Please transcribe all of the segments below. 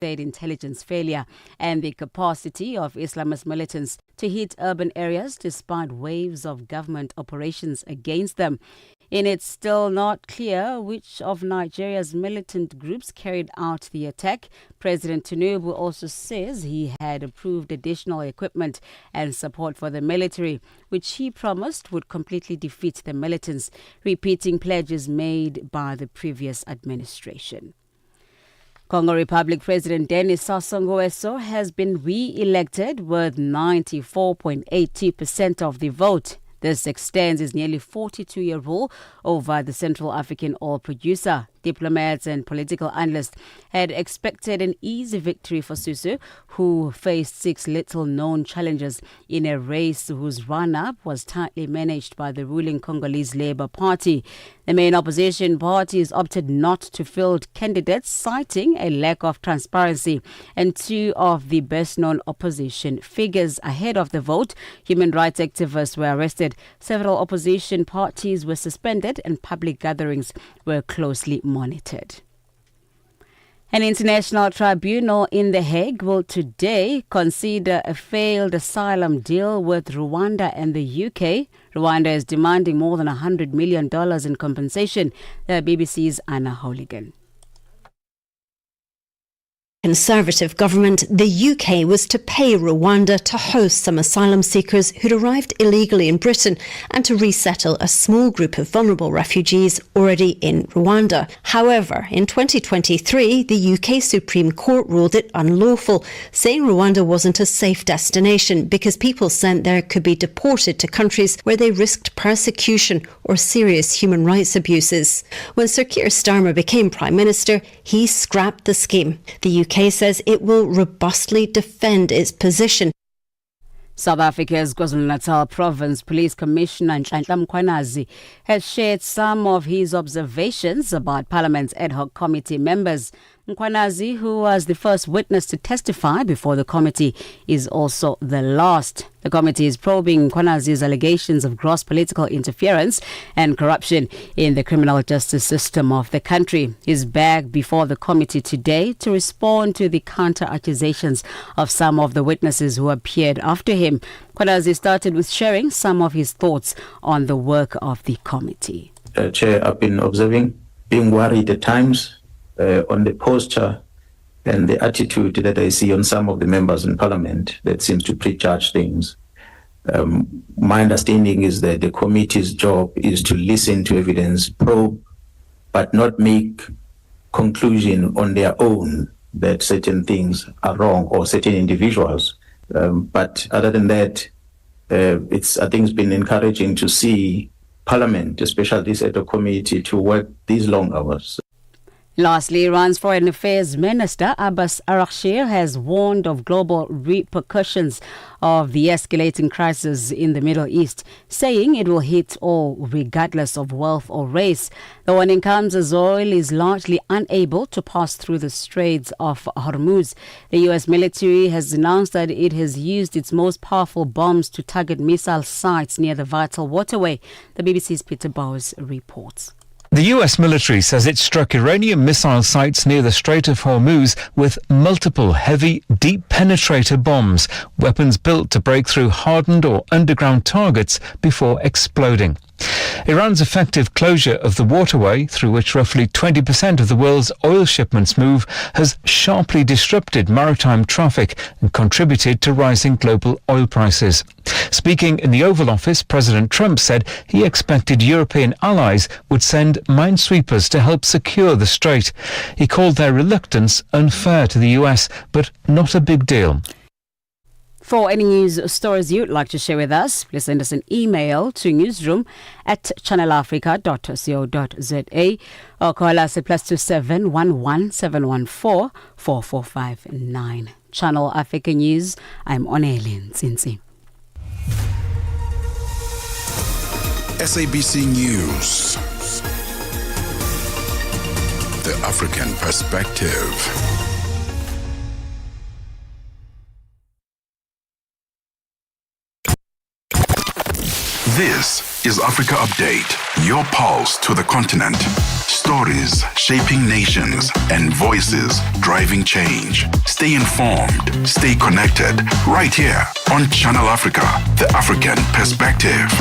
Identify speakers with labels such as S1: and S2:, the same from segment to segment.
S1: state intelligence failure and the capacity of Islamist militants to hit urban areas despite waves of government operations against them. It's still not clear which of Nigeria's militant groups carried out the attack. President Tinubu also says he had approved additional equipment and support for the military, which he promised would completely defeat the militants, repeating pledges made by the previous administration. Congo Republic President Denis Sassou Nguesso has been re-elected with 94.82% of the vote. This extends his nearly 42-year rule over the Central African oil producer. Diplomats and political analysts had expected an easy victory for Sassou, who faced 6 little-known challenges in a race whose run-up was tightly managed by the ruling Congolese Labour Party. The main opposition parties opted not to field candidates, citing a lack of transparency, and 2 of the best-known opposition figures ahead of the vote. Human rights activists were arrested, several opposition parties were suspended, and public gatherings were closely monitored. An international tribunal in The Hague will today consider a failed asylum deal with Rwanda and the UK. Rwanda is demanding more than $100 million in compensation. The BBC's Anna Holigan.
S2: Conservative government, the UK was to pay Rwanda to host some asylum seekers who'd arrived illegally in Britain and to resettle a small group of vulnerable refugees already in Rwanda. However, in 2023, the UK Supreme Court ruled it unlawful, saying Rwanda wasn't a safe destination because people sent there could be deported to countries where they risked persecution or serious human rights abuses. When Sir Keir Starmer became Prime Minister, he scrapped the scheme. The UK says it will robustly defend its position.
S1: South Africa's KwaZulu-Natal Province Police Commissioner Nhlanhla Mkhwanazi has shared some of his observations about Parliament's ad hoc committee members. Mkhwanazi, who was the first witness to testify before the committee, is also the last. The committee is probing Mkhwanazi's allegations of gross political interference and corruption in the criminal justice system of the country. He's back before the committee today to respond to the counter-accusations of some of the witnesses who appeared after him. Mkhwanazi started with sharing some of his thoughts on the work of the committee.
S3: Chair, I've been observing, being worried at times on the posture and the attitude that I see on some of the members in Parliament that seems to prejudge things. My understanding is that the committee's job is to listen to evidence, probe, but not make conclusion on their own that certain things are wrong or certain individuals. But other than that, I think it's been encouraging to see Parliament, especially this ad hoc committee, to work these long hours.
S1: Lastly, Iran's Foreign Affairs Minister Abbas Araghchi has warned of global repercussions of the escalating crisis in the Middle East, saying it will hit all regardless of wealth or race. The warning comes as oil is largely unable to pass through the Straits of Hormuz. The U.S. military has announced that it has used its most powerful bombs to target missile sites near the vital waterway. The BBC's Peter Bowes reports.
S4: The US military says it struck Iranian missile sites near the Strait of Hormuz with multiple heavy, deep penetrator bombs, weapons built to break through hardened or underground targets before exploding. Iran's effective closure of the waterway, through which roughly 20% of the world's oil shipments move, has sharply disrupted maritime traffic and contributed to rising global oil prices. Speaking in the Oval Office, President Trump said he expected European allies would send minesweepers to help secure the strait. He called their reluctance unfair to the US, but not a big deal.
S1: For any news stories you'd like to share with us, please send us an email to newsroom@channelafrica.co.za or call us at +27 11 714 4459. Channel Africa News, I'm Onelin Zinzi.
S5: SABC News. The African Perspective. This is Africa Update, your pulse to the continent. Stories shaping nations and voices driving change. Stay informed, stay connected, right here on Channel Africa, the African perspective.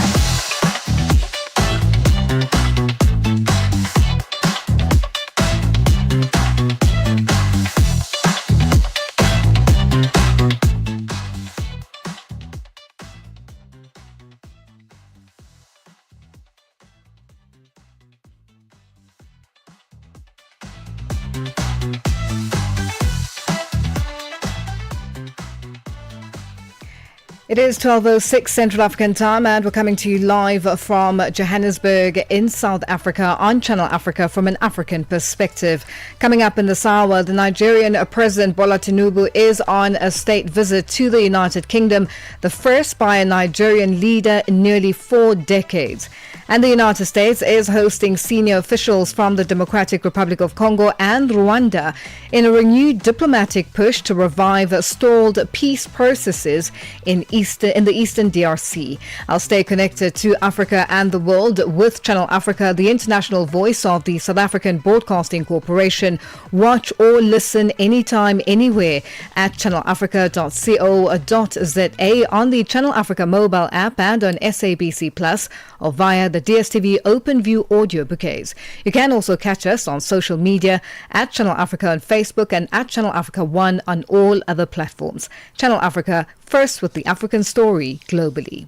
S6: It is 12:06 Central African time, and we're coming to you live from Johannesburg in South Africa on Channel Africa from an African perspective. Coming up in this hour, the Nigerian President Bola Tinubu is on a state visit to the United Kingdom, the first by a Nigerian leader in nearly 4 decades. And the United States is hosting senior officials from the Democratic Republic of Congo and Rwanda in a renewed diplomatic push to revive stalled peace processes in the Eastern DRC. I'll stay connected to Africa and the world with Channel Africa, the international voice of the South African Broadcasting Corporation. Watch or listen anytime, anywhere at channelafrica.co.za, on the Channel Africa mobile app and on SABC Plus, or via the DSTV OpenView audio bouquets. You can also catch us on social media at Channel Africa on Facebook and at Channel Africa 1 on all other platforms. Channel Africa, first with the African story globally.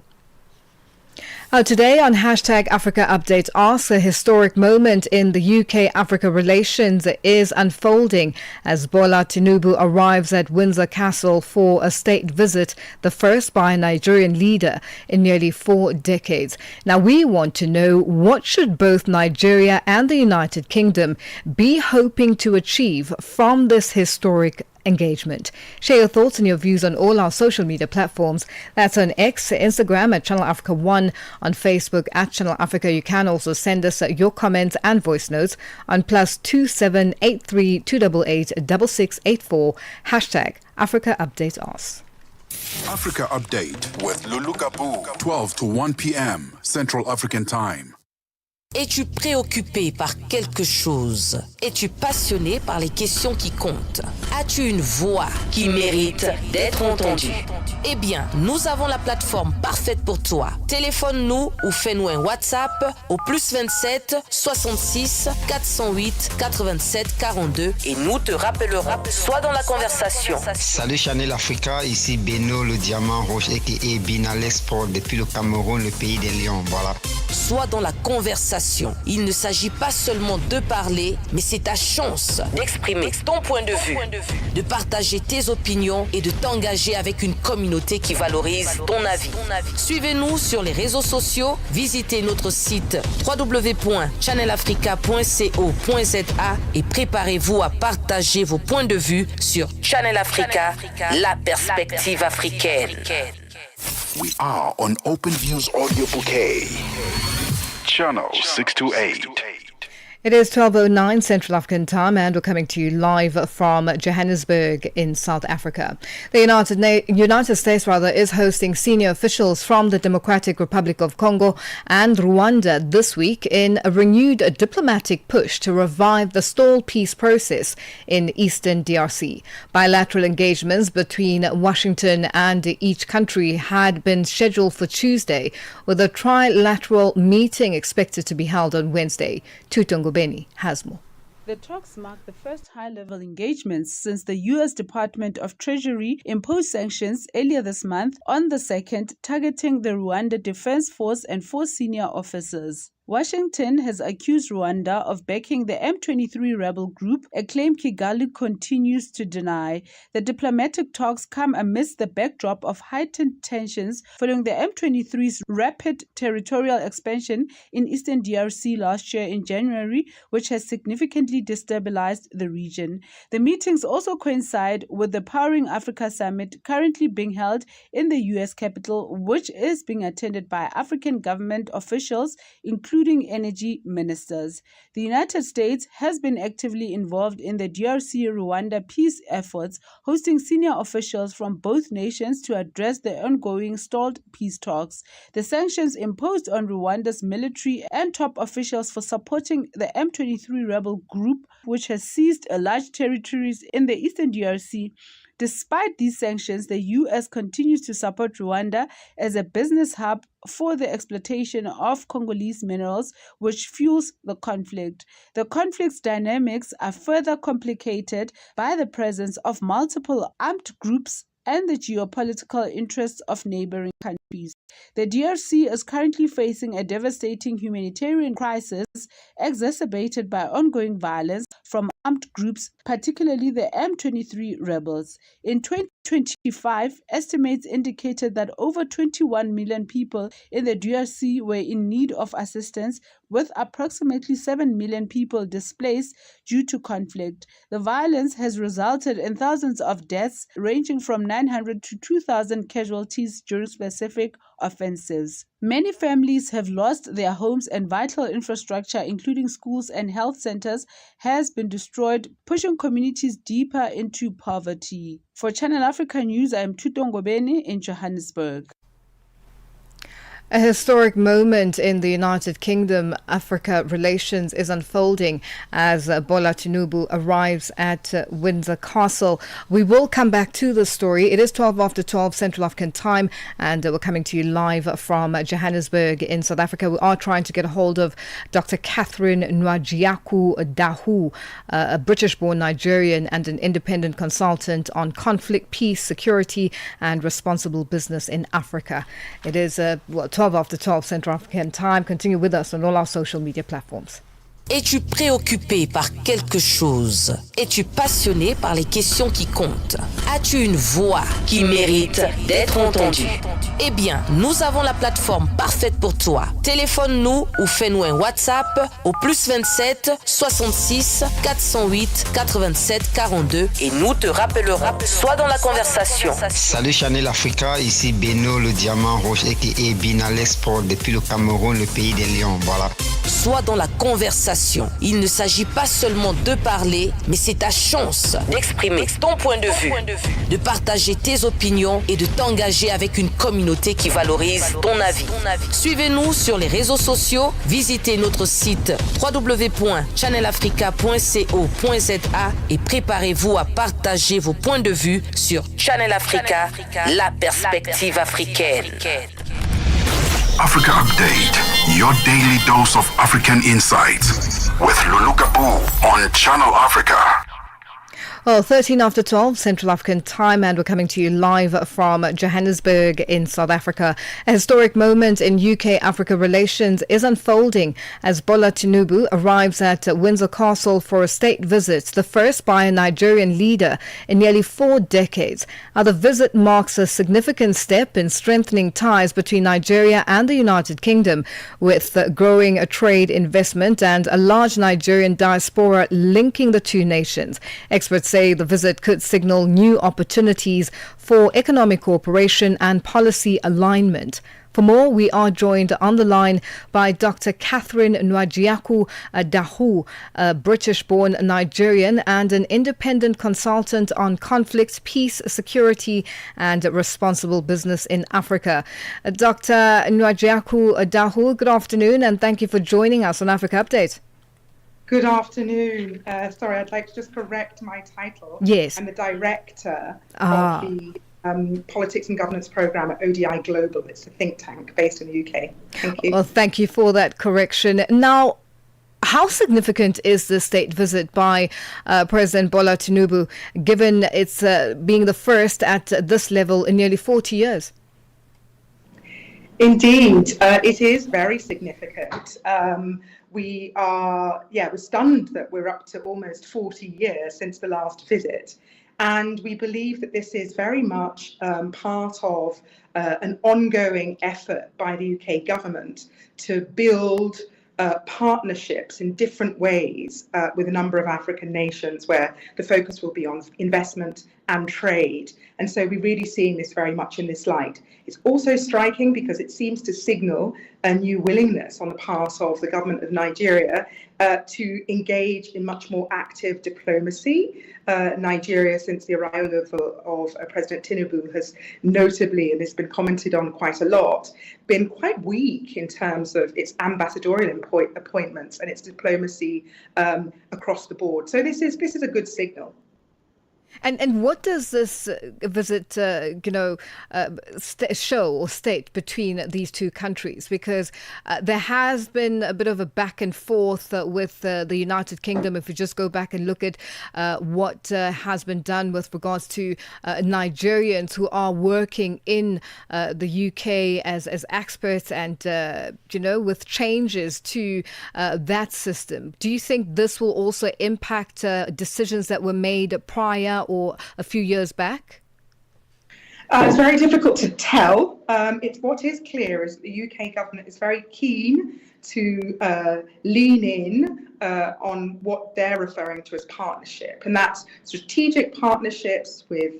S6: Today on hashtag Africa Update Asks, a historic moment in the UK-Africa relations is unfolding as Bola Tinubu arrives at Windsor Castle for a state visit, the first by a Nigerian leader in nearly 4 decades. Now, we want to know, what should both Nigeria and the United Kingdom be hoping to achieve from this historic engagement? Share your thoughts and your views on all our social media platforms. That's on X, Instagram at Channel Africa 1, on Facebook at Channel Africa. You can also send us your comments and voice notes on +27 83 288 6684, hashtag Africa Update Us.
S5: Africa Update with Lulu Gaboo, 12 to 1 p.m. Central African Time.
S7: Es-tu préoccupé par quelque chose? Es-tu passionné par les questions qui comptent? As-tu une voix qui mérite d'être entendue? Eh bien, nous avons la plateforme parfaite pour toi. Téléphone-nous ou fais-nous un WhatsApp au +27 66 408 87 42 et nous te rappellerons. Sois dans la conversation.
S8: Salut Channel Africa, ici Beno le diamant rouge et Binal Sport depuis le Cameroun, le pays des lions. Voilà.
S7: Sois dans la conversation. Il ne s'agit pas seulement de parler, mais c'est ta chance d'exprimer ton point de vue, de partager tes opinions et de t'engager avec une communauté qui valorise ton avis. Suivez-nous sur les réseaux sociaux, visitez notre site www.channelafrica.co.za et préparez-vous à partager vos points de vue sur Channel Africa, la perspective africaine.
S5: We are on OpenView's audio bouquet. Channel 628.
S6: It is 12:09 Central African time, and we're coming to you live from Johannesburg in South Africa. The United States is hosting senior officials from the Democratic Republic of Congo and Rwanda this week in a renewed diplomatic push to revive the stalled peace process in Eastern DRC. Bilateral engagements between Washington and each country had been scheduled for Tuesday, with a trilateral meeting expected to be held on Wednesday. Tutungo Beni has more.
S9: The talks mark the first high-level engagements since the U.S. Department of Treasury imposed sanctions earlier this month on the 2nd, targeting the Rwanda Defense Force and 4 senior officers. Washington has accused Rwanda of backing the M23 rebel group, a claim Kigali continues to deny. The diplomatic talks come amidst the backdrop of heightened tensions following the M23's rapid territorial expansion in eastern DRC last year in January, which has significantly destabilized the region. The meetings also coincide with the Powering Africa Summit currently being held in the U.S. capital, which is being attended by African government officials, including including energy ministers. The United States has been actively involved in the DRC-Rwanda peace efforts, hosting senior officials from both nations to address the ongoing stalled peace talks. The sanctions imposed on Rwanda's military and top officials for supporting the M23 rebel group, which has seized large territories in the eastern DRC. Despite these sanctions, the U.S. continues to support Rwanda as a business hub for the exploitation of Congolese minerals, which fuels the conflict. The conflict's dynamics are further complicated by the presence of multiple armed groups and the geopolitical interests of neighboring countries. The DRC is currently facing a devastating humanitarian crisis exacerbated by ongoing violence from armed groups, particularly the M23 rebels. In 2025, estimates indicated that over 21 million people in the DRC were in need of assistance, with approximately 7 million people displaced due to conflict. The violence has resulted in thousands of deaths, ranging from 900 to 2,000 casualties during specific offensives. Many families have lost their homes and vital infrastructure, including schools and health centers, has been destroyed, pushing communities deeper into poverty. For Channel Africa News, I am Tutongo Bene in Johannesburg.
S6: A historic moment in the United Kingdom-Africa relations is unfolding as Bola Tinubu arrives at Windsor Castle. We will come back to the story. It is 12 after 12 Central African time, and we're coming to you live from Johannesburg in South Africa. We are trying to get a hold of Dr. Catherine Nwajiaku Dahu, a British-born Nigerian and an independent consultant on conflict, peace, security, and responsible business in Africa. It is 12 after 12 Central African time. Continue with us on all our social media platforms.
S7: Es-tu préoccupé par quelque chose? Es-tu passionné par les questions qui comptent? As-tu une voix qui mérite d'être entendue? Eh bien, nous avons la plateforme parfaite pour toi. Téléphone-nous ou fais-nous un WhatsApp au +27 66 408 87 42 et nous te rappellerons. Sois dans la conversation.
S8: Salut Channel Africa, ici Beno le diamant rouge aka Binal Sport depuis le Cameroun, le pays des lions. Voilà.
S7: Sois dans la conversation. Il ne s'agit pas seulement de parler, mais c'est ta chance d'exprimer ton point de vue, de partager tes opinions et de t'engager avec une communauté qui valorise ton avis. Suivez-nous sur les réseaux sociaux, visitez notre site www.channelafrica.co.za et préparez-vous à partager vos points de vue sur Channel Africa, la perspective africaine.
S5: Africa Update, your daily dose of African insights with Lulu Gaboo on Channel Africa.
S6: Well, 13 after 12 Central African time, and we're coming to you live from Johannesburg in South Africa. A historic moment in UK-Africa relations is unfolding as Bola Tinubu arrives at Windsor Castle for a state visit, the first by a Nigerian leader in nearly 4 decades. Now, the visit marks a significant step in strengthening ties between Nigeria and the United Kingdom, with growing trade, investment and a large Nigerian diaspora linking the two nations. Experts say the visit could signal new opportunities for economic cooperation and policy alignment. For more, we are joined on the line by Dr. Catherine Nwajiaku Dahu, a British-born Nigerian and an independent consultant on conflict, peace, security and responsible business in Africa. Dr. Nwajiaku Dahu, good afternoon and thank you for joining us on Africa Update.
S10: Good afternoon. Sorry, I'd like to just correct my title.
S6: Yes.
S10: I'm the director of the Politics and Governance Programme at ODI Global. It's a think tank based in the UK. Thank you.
S6: Well, thank you for that correction. Now, how significant is this state visit by President Bola Tinubu, given it's being the first at this level in nearly 40 years?
S10: Indeed, it is very significant. We're stunned that we're up to almost 40 years since the last visit. And we believe that this is very much part of an ongoing effort by the UK government to build partnerships in different ways with a number of African nations where the focus will be on investment and trade. And so we're really seeing this very much in this light. It's also striking because it seems to signal a new willingness on the part of the government of Nigeria to engage in much more active diplomacy. Nigeria, since the arrival of President Tinubu, has notably, and it's been commented on quite a lot, been quite weak in terms of its ambassadorial appointments and its diplomacy across the board. So this is a good signal.
S6: And what does this visit, show or state between these two countries? Because there has been a bit of a back and forth with the United Kingdom. If we just go back and look at what has been done with regards to Nigerians who are working in the UK as experts and, with changes to that system. Do you think this will also impact decisions that were made prior or a few years back?
S10: It's very difficult to tell. What is clear is the UK government is very keen to lean in on what they're referring to as partnership, and that's strategic partnerships with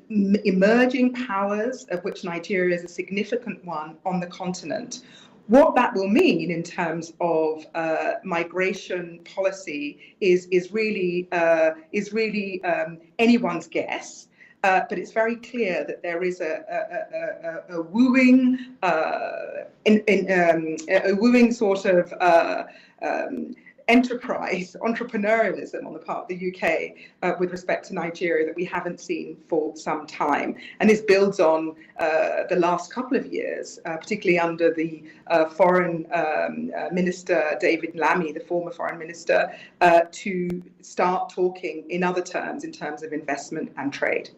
S10: emerging powers, of which Nigeria is a significant one on the continent. What that will mean in terms of migration policy is really anyone's guess. But it's very clear that there is a wooing sort of enterprise, entrepreneurialism on the part of the UK with respect to Nigeria that we haven't seen for some time. And this builds on the last couple of years, particularly under the foreign minister, David Lammy, the former foreign minister, to start talking in other terms, in terms of investment and trade.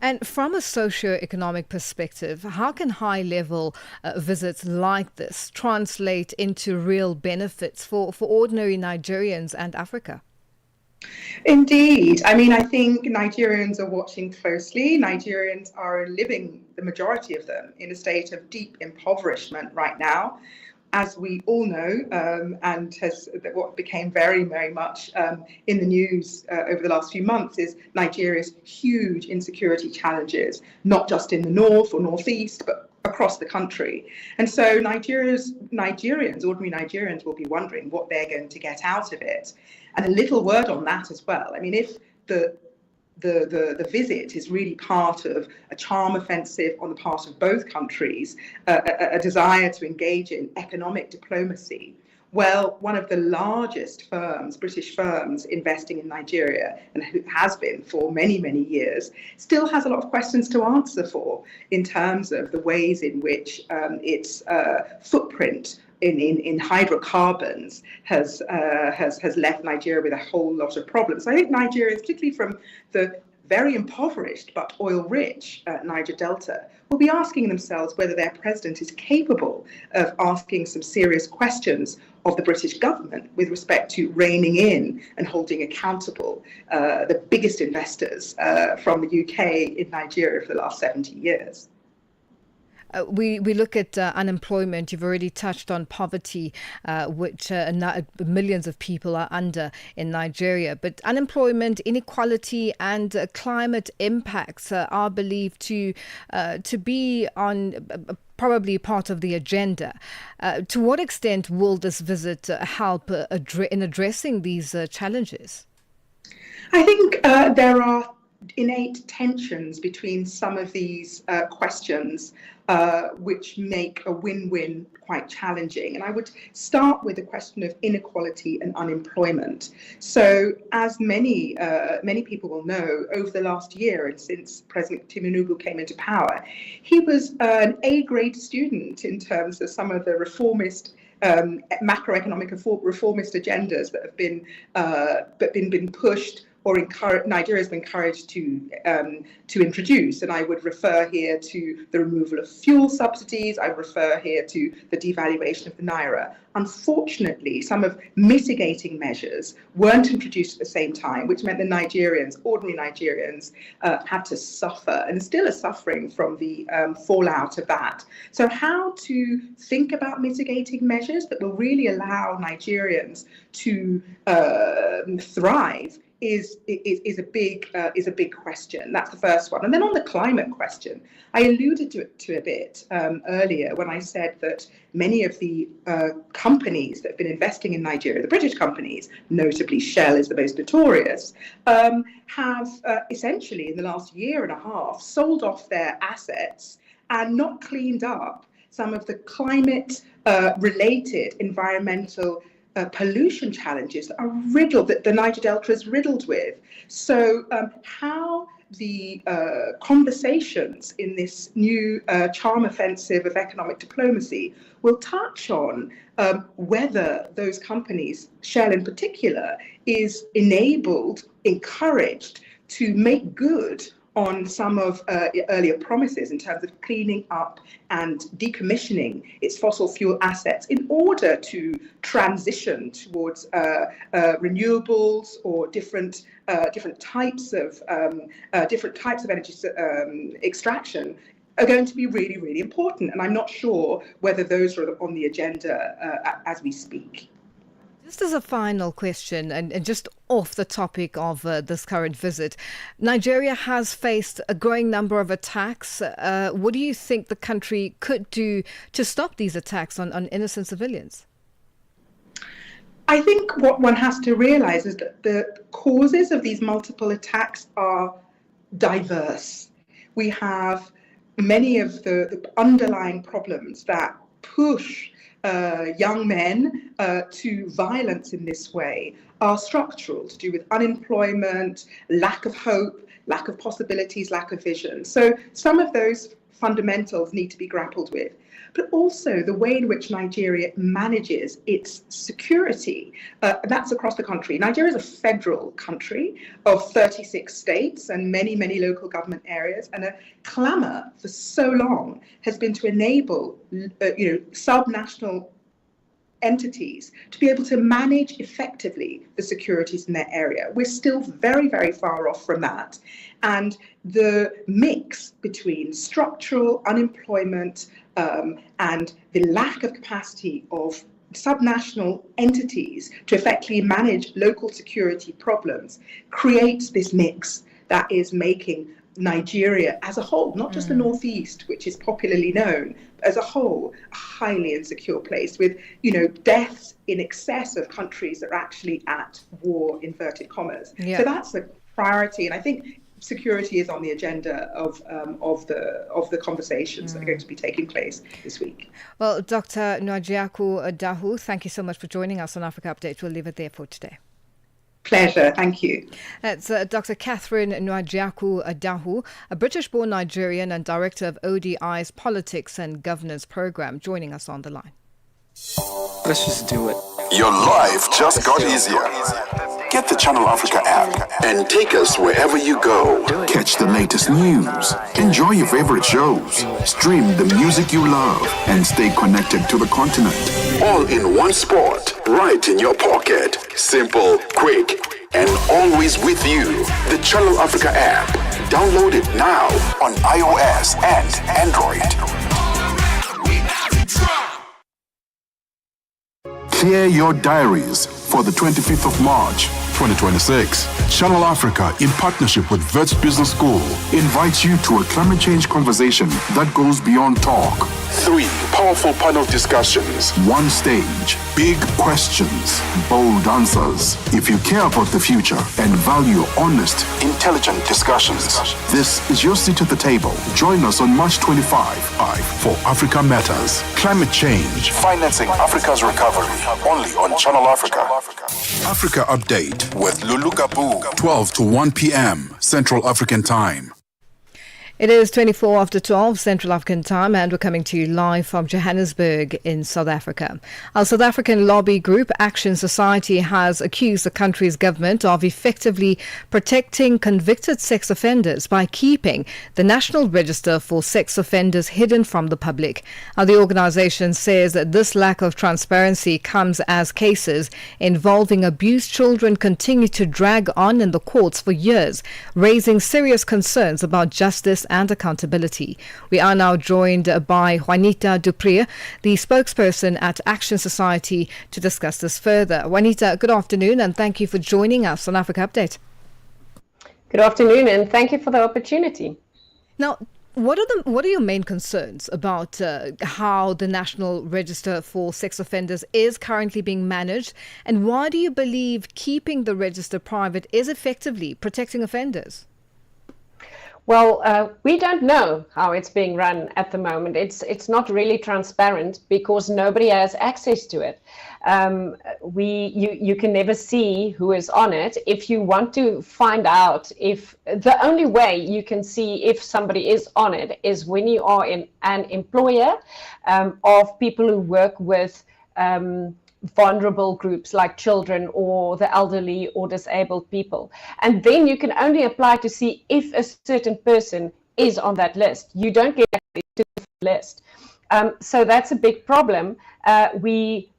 S6: And from a socio-economic perspective, how can high-level visits like this translate into real benefits for ordinary Nigerians and Africa?
S10: Indeed. I mean, I think Nigerians are watching closely. Nigerians are living, the majority of them, in a state of deep impoverishment right now. As we all know, and what became very, very much in the news over the last few months is Nigeria's huge insecurity challenges, not just in the north or northeast, but across the country. And so ordinary Nigerians will be wondering what they're going to get out of it. And a little word on that as well. I mean, if the visit is really part of a charm offensive on the part of both countries, a desire to engage in economic diplomacy. Well, one of the largest firms, British firms, investing in Nigeria, and who has been for many, many years, still has a lot of questions to answer for in terms of the ways in which its footprint in hydrocarbons has left Nigeria with a whole lot of problems. So I think Nigeria, particularly from the very impoverished but oil-rich Niger Delta, will be asking themselves whether their president is capable of asking some serious questions of the British government with respect to reining in and holding accountable the biggest investors from the UK in Nigeria for the last 70 years.
S6: We look at unemployment. You've already touched on poverty, which millions of people are under in Nigeria. But unemployment, inequality and climate impacts are believed to be on probably part of the agenda. To what extent will this visit help in addressing these challenges?
S10: I think there are innate tensions between some of these questions which make a win-win quite challenging. And I would start with the question of inequality and unemployment. So as many people will know, over the last year and since President Tinubu came into power, he was an A-grade student in terms of some of the reformist macroeconomic reformist agendas that have been pushed or Nigeria has been encouraged to introduce. And I would refer here to the removal of fuel subsidies. I refer here to the devaluation of the naira. Unfortunately, some of mitigating measures weren't introduced at the same time, which meant that ordinary Nigerians, had to suffer and still are suffering from the fallout of that. So how to think about mitigating measures that will really allow Nigerians to thrive is a big question. That's the first one. And then on the climate question, I alluded to it a bit earlier when I said that many of the companies that have been investing in Nigeria, the British companies, notably Shell is the most notorious, have essentially in the last year and a half sold off their assets and not cleaned up some of the climate related environmental pollution challenges that are riddled, that the Niger Delta is riddled with. So how the conversations in this new charm offensive of economic diplomacy will touch on whether those companies, Shell in particular, is enabled, encouraged to make good on some of earlier promises in terms of cleaning up and decommissioning its fossil fuel assets in order to transition towards renewables or different types of energy extraction are going to be really, really important. And I'm not sure whether those are on the agenda as we speak.
S6: Just as a final question, and just off the topic of this current visit, Nigeria has faced a growing number of attacks. What do you think the country could do to stop these attacks on innocent civilians?
S10: I think what one has to realize is that the causes of these multiple attacks are diverse. We have many of the underlying problems that push young men to violence in this way are structural, to do with unemployment, lack of hope, lack of possibilities, lack of vision. So some of those fundamentals need to be grappled with, but also the way in which Nigeria manages its security. That's across the country. Nigeria is a federal country of 36 states and many, many local government areas, and a clamour for so long has been to enable subnational entities to be able to manage effectively the securities in their area. We're still very, very far off from that. And the mix between structural unemployment and the lack of capacity of subnational entities to effectively manage local security problems creates this mix that is making Nigeria as a whole, not just the Northeast, which is popularly known, but as a whole, a highly insecure place with, deaths in excess of countries that are actually at war, inverted commas. Yeah. So that's the priority. And I think security is on the agenda of the conversations that are going to be taking place this week.
S6: Well, Dr. Nwajiaku Dahu, thank you so much for joining us on Africa Update. We'll leave it there for today.
S10: Pleasure. Thank you.
S6: That's Dr. Catherine Nwajiaku Dahu, a British-born Nigerian and director of ODI's Politics and Governance Program, joining us on the line.
S11: Let's just do it.
S5: Your life just got easier. Get the Channel Africa app and take us wherever you go. Catch the latest news, enjoy your favorite shows, stream the music you love, and stay connected to the continent. All in one spot, right in your pocket. Simple, quick, and always with you. The Channel Africa app. Download it now on iOS and Android. Clear your diaries for the 25th of March, 2026. Channel Africa, in partnership with Wits Business School, invites you to a climate change conversation that goes beyond talk. 3 powerful panel discussions. 1 stage. Big questions, bold answers. If you care about the future and value honest, intelligent discussions, this is your seat at the table. Join us on March 25 for Africa Matters. Climate change, financing Africa's recovery. Only on Channel Africa. Africa Update with Lulu Gaboo, 12 to 1 p.m. Central African Time.
S6: It is 24 after 12 Central African time, and we're coming to you live from Johannesburg in South Africa. Our South African lobby group Action Society has accused the country's government of effectively protecting convicted sex offenders by keeping the National Register for Sex Offenders hidden from the public. The organisation says that this lack of transparency comes as cases involving abused children continue to drag on in the courts for years, raising serious concerns about justice and accountability. We are now joined by Juanita Duprier, the spokesperson at Action Society, to discuss this further. Juanita, good afternoon, and thank you for joining us on Africa Update.
S12: Good afternoon, and thank you for the opportunity.
S6: Now, what are your main concerns about how the National Register for Sex Offenders is currently being managed, and why do you believe keeping the register private is effectively protecting offenders?
S12: Well, we don't know how it's being run at the moment. It's not really transparent because nobody has access to it. You can never see who is on it. If you want to find out if the only way you can see if somebody is on it is when you are an employer of people who work with vulnerable groups like children or the elderly or disabled people. And then you can only apply to see if a certain person is on that list. You don't get access to the list. So that's a big problem. We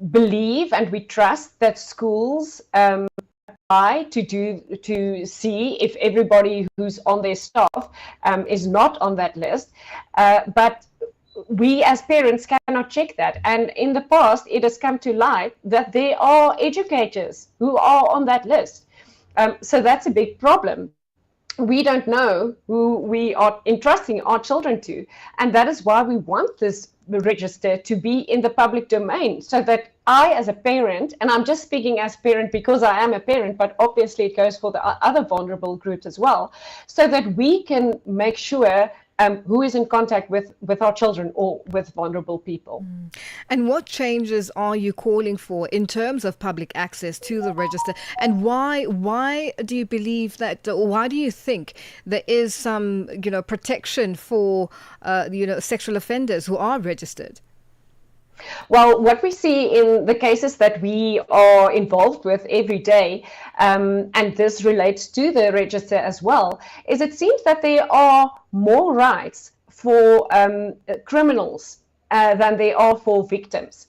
S12: believe and we trust that schools apply to see if everybody who's on their staff is not on that list. But we as parents cannot check that. And in the past, it has come to light that there are educators who are on that list. So that's a big problem. We don't know who we are entrusting our children to. And that is why we want this register to be in the public domain, so that I, as a parent, and I'm just speaking as parent because I am a parent, but obviously it goes for the other vulnerable groups as well, so that we can make sure who is in contact with our children or with vulnerable people.
S6: And what changes are you calling for in terms of public access to the register? And why do you believe that, or why do you think there is some, protection for, sexual offenders who are registered?
S12: Well, what we see in the cases that we are involved with every day, and this relates to the register as well, is it seems that there are more rights for criminals than there are for victims.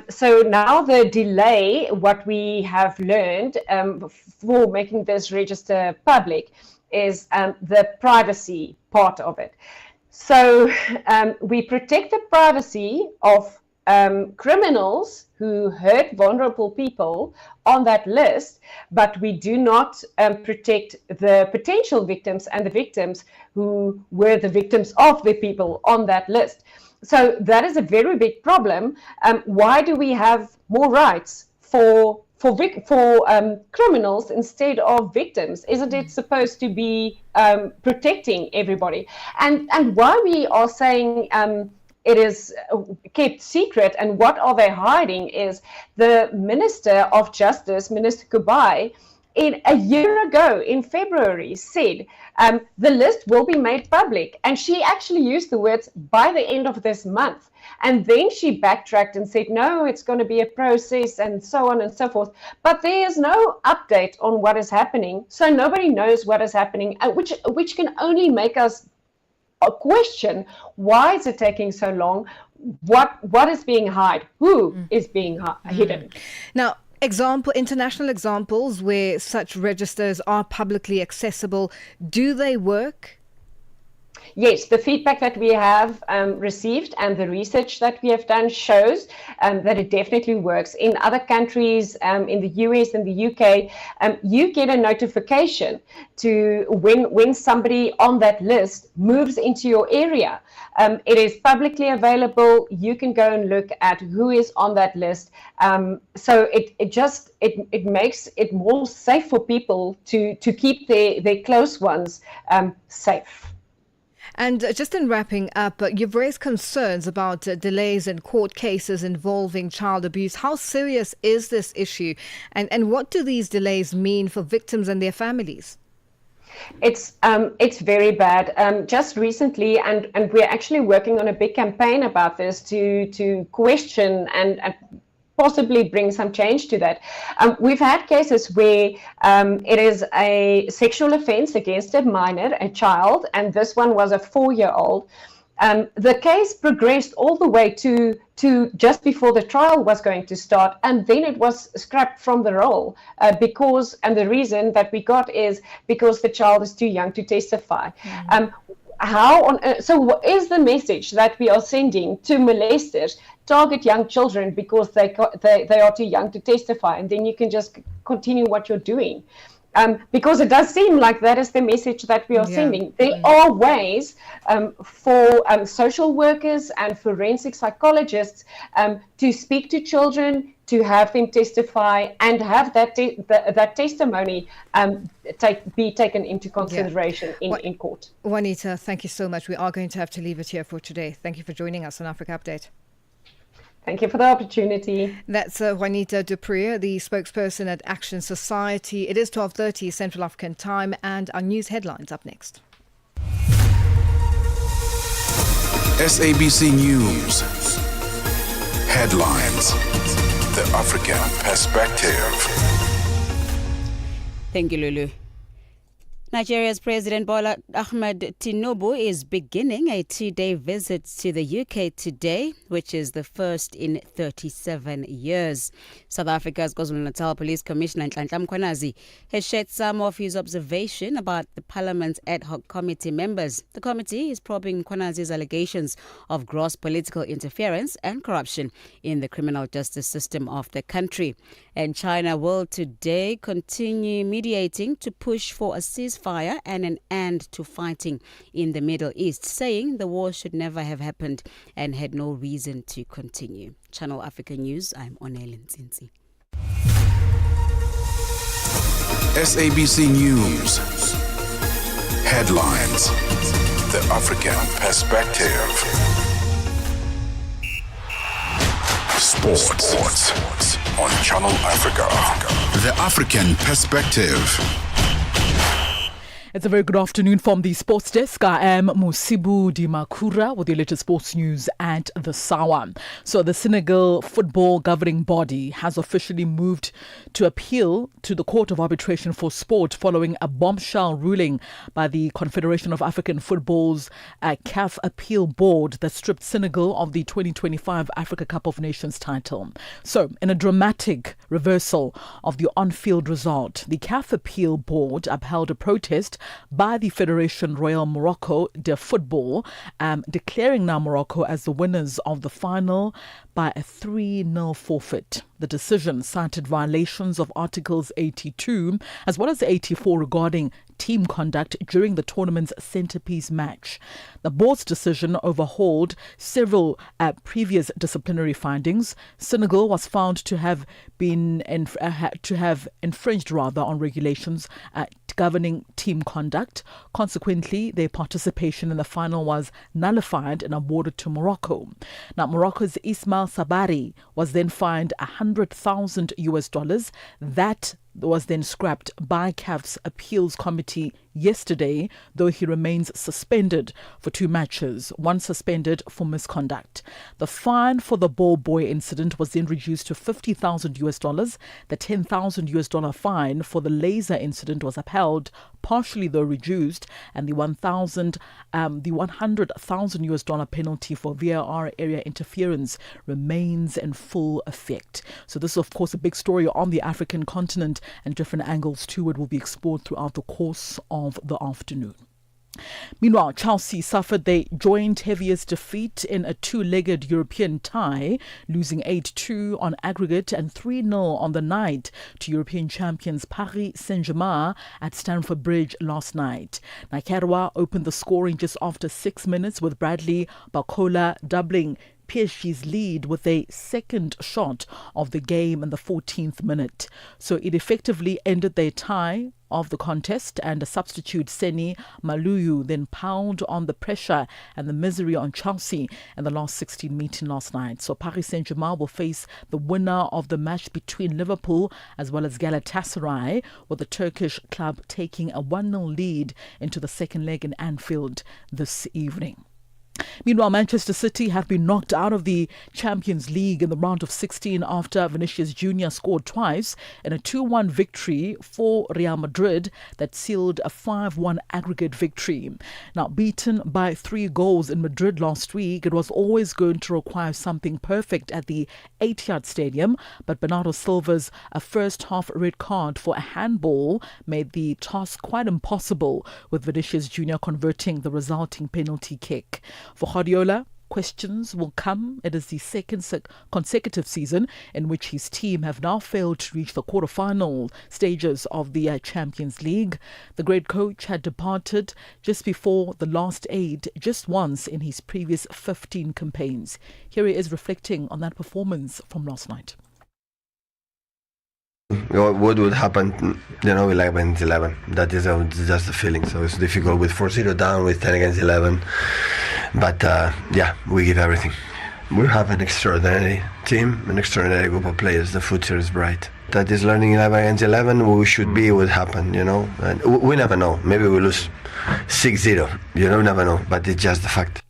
S12: So now the delay, what we have learned for making this register public is the privacy part of it. So we protect the privacy of criminals who hurt vulnerable people on that list, but we do not protect the potential victims and the victims who were the victims of the people on that list. So that is a very big problem. Why do we have more rights for criminals instead of victims? Isn't it supposed to be protecting everybody? And why we are saying it is kept secret and what are they hiding is the Minister of Justice, Minister Kubai, a year ago in February said the list will be made public. And she actually used the words by the end of this month. And then she backtracked and said, no, it's going to be a process and so on and so forth. But there is no update on what is happening. So nobody knows what is happening, which can only make us a question, why is it taking so long? What is being hidden? Who is being hidden?
S6: Now, international examples where such registers are publicly accessible, do they work?
S12: Yes, the feedback that we have received and the research that we have done shows that it definitely works. In other countries, in the US and the UK, you get a notification to when somebody on that list moves into your area. It is publicly available. You can go and look at who is on that list. So it makes it more safe for people to keep their close ones safe.
S6: And just in wrapping up, you've raised concerns about delays in court cases involving child abuse. How serious is this issue? And what do these delays mean for victims and their families?
S12: It's very bad. Just recently, and we're actually working on a big campaign about this to question and possibly bring some change to that. We've had cases where it is a sexual offense against a minor, a child, and this one was a 4-year-old. The case progressed all the way to just before the trial was going to start, and then it was scrapped from the roll because, and the reason that we got is because the child is too young to testify. How on earth, so what is the message that we are sending to molesters? Target young children because they are too young to testify, and then you can just continue what you're doing. Because it does seem like that is the message that we are sending. There are ways for social workers and forensic psychologists to speak to children, to have them testify, and have that testimony be taken into consideration in court.
S6: Juanita, thank you so much. We are going to have to leave it here for today. Thank you for joining us on Africa Update.
S12: Thank you for the opportunity.
S6: That's Juanita Dupree, the spokesperson at Action Society. It is 12:30 Central African Time, and our news headlines up next.
S5: SABC News. Headlines. The African Perspective.
S1: Thank you, Lulu. Nigeria's President Bola Ahmed Tinubu is beginning a 2-day visit to the UK today, which is the first in 37 years. South Africa's KwaZulu-Natal Police Commissioner Nhlanhla Mkhwanazi has shared some of his observation about the Parliament's ad hoc committee members. The committee is probing Mkhwanazi's allegations of gross political interference and corruption in the criminal justice system of the country. And China will today continue mediating to push for a ceasefire and an end to fighting in the Middle East, saying the war should never have happened and had no reason to continue. Channel Africa News, I'm Onele Nzinzi.
S5: SABC News. Headlines. The African Perspective. Sports on Channel Africa. The African Perspective.
S13: It's a very good afternoon from the sports desk. I am Musibu Dimakura with your latest sports news at the Sawa. So the Senegal football governing body has officially moved to appeal to the Court of Arbitration for Sport following a bombshell ruling by the Confederation of African Football's CAF Appeal Board that stripped Senegal of the 2025 Africa Cup of Nations title. So in a dramatic reversal of the on-field result, the CAF Appeal Board upheld a protest by the Federation Royal Morocco de Football, declaring now Morocco as the winners of the final by a 3-0 forfeit. The decision cited violations of Articles 82 as well as 84 regarding team conduct during the tournament's centrepiece match. The board's decision overhauled several previous disciplinary findings. Senegal was found to have been infringed on regulations governing team conduct. Consequently, their participation in the final was nullified and awarded to Morocco. Now, Morocco's Ismail Sabari was then fined $100,000. That was then scrapped by CAF's appeals committee yesterday, though he remains suspended for 2 matches, one suspended for misconduct. The fine for the ball boy incident was then reduced to $50,000. The $10,000 fine for the laser incident was upheld, partially though reduced, and the $100,000 penalty for VAR area interference remains in full effect. So this is, of course, a big story on the African continent, and different angles to it will be explored throughout the course of the afternoon. Meanwhile, Chelsea suffered their joint heaviest defeat in a 2-legged European tie, losing 8-2 on aggregate and 3-0 on the night to European champions Paris Saint-Germain at Stamford Bridge last night. Nakerwa opened the scoring just after 6 minutes with Bradley Bacola doubling PSG's lead with a second shot of the game in the 14th minute. So it effectively ended their tie of the contest, and a substitute Seni Maluyu then piled on the pressure and the misery on Chelsea in the last 16 meeting last night. So Paris Saint-Germain will face the winner of the match between Liverpool as well as Galatasaray, with the Turkish club taking a 1-0 lead into the second leg in Anfield this evening. Meanwhile, Manchester City have been knocked out of the Champions League in the round of 16 after Vinicius Jr. scored twice in a 2-1 victory for Real Madrid that sealed a 5-1 aggregate victory. Now, beaten by 3 goals in Madrid last week, it was always going to require something perfect at the Etihad Stadium, but Bernardo Silva's first half red card for a handball made the task quite impossible, with Vinicius Jr. converting the resulting penalty kick. For Guardiola, questions will come. It is the second consecutive season in which his team have now failed to reach the quarter-final stages of the Champions League. The great coach had departed just before the last 8, just once in his previous 15 campaigns. Here he is reflecting on that performance from last night.
S14: What would happen, 11-11. That is just the feeling. So it's difficult with 4-0 down, with 10 against 11. But we give everything. We have an extraordinary team, an extraordinary group of players. The future is bright. That is learning 11 against 11. Where we should be would happen, And we never know. Maybe we lose 6-0. Never know. But it's just the fact.